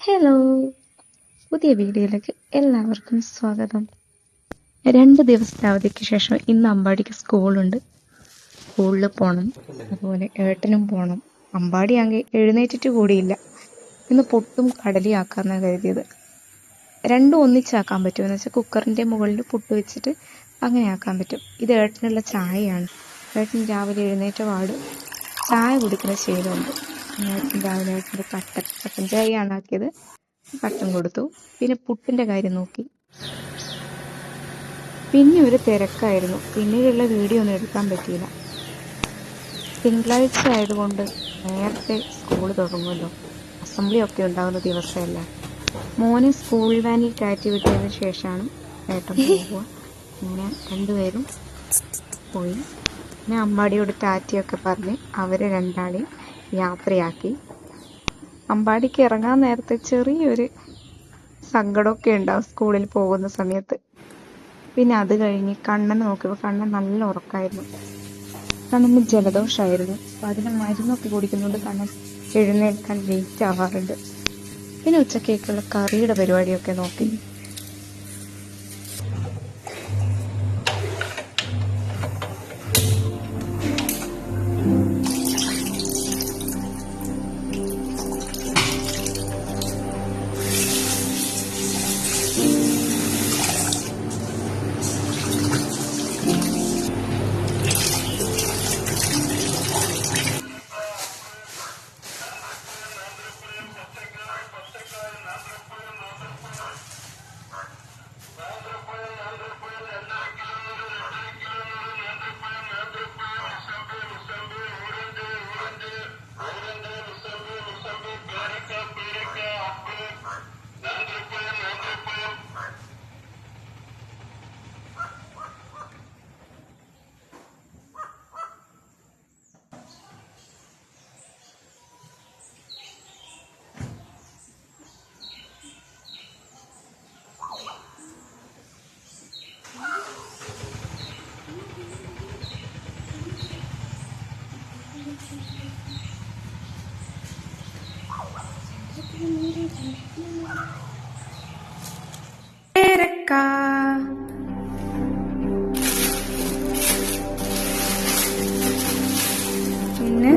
Hello, പുതിയ വീഡിയോയിലേക്ക് എല്ലാവർക്കും സ്വാഗതം. 2 ദിവസത്തെ അവധിക്ക് ശേഷം ഇന്ന് അമ്പാടിക്ക് സ്കൂളുണ്ട്. സ്കൂളിൽ പോകണം, അതുപോലെ ഏട്ടനും പോകണം. അമ്പാടി ആകെ എഴുന്നേറ്റിട്ട് കൂടിയില്ല. ഇന്ന് പുട്ടും കടലയാക്കാന്നാണ് കരുതിയത്. രണ്ടും ഒന്നിച്ചാക്കാൻ പറ്റുമെന്ന് വെച്ചാൽ കുക്കറിൻ്റെ മുകളിൽ പുട്ട് വെച്ചിട്ട് അങ്ങനെ ആക്കാൻ പറ്റും. ഇത് ഏട്ടനുള്ള ചായയാണ്. ഏട്ടൻ രാവിലെ എഴുന്നേറ്റ പാട് ചായ കുടിക്കുന്ന ശീലമുണ്ട്. രാവിലെ ഏട്ടൻ്റെ കട്ടൻ ചായയാണ് ആക്കിയത്. കട്ടൻ കൊടുത്തു. പിന്നെ പുട്ടിൻ്റെ കാര്യം നോക്കി. പിന്നെ ഒരു തിരക്കായിരുന്നു. പിന്നീടുള്ള വീഡിയോ ഒന്നും എടുക്കാൻ പറ്റിയില്ല. തിങ്കളാഴ്ച ആയതുകൊണ്ട് നേരത്തെ സ്കൂൾ തുടങ്ങുമല്ലോ. അസംബ്ലി ഒക്കെ ഉണ്ടാകുന്ന ദിവസമല്ല. മോനെ സ്കൂൾ വാനിൽ കയറ്റി വിട്ടതിന് ശേഷമാണ് ഏട്ടൻ പോവുക. അങ്ങനെ രണ്ടുപേരും പോയി. പിന്നെ അമ്പാടിയോട് ടാറ്റയൊക്കെ പറഞ്ഞ് അവരെ രണ്ടാളെയും യാത്രയാക്കി. അമ്പാടിക്ക് ഇറങ്ങാൻ നേരത്തെ ചെറിയൊരു സങ്കടമൊക്കെ ഉണ്ടാവും സ്കൂളിൽ പോകുന്ന സമയത്ത്. പിന്നെ അത് കഴിഞ്ഞ് കണ്ണനെ നോക്കിയപ്പോൾ കണ്ണൻ നല്ല ഉറക്കമായിരുന്നു. കണ്ണന് ജലദോഷമായിരുന്നു. അപ്പം അതിന് മരുന്നൊക്കെ കുടിക്കുന്നതുകൊണ്ട് കണ്ണൻ എഴുന്നേൽക്കാൻ ലേറ്റ് ആവാറുണ്ട്. പിന്നെ ഉച്ചക്കേക്കുള്ള കറിയുടെ പരിപാടിയൊക്കെ നോക്കി. പിന്നെ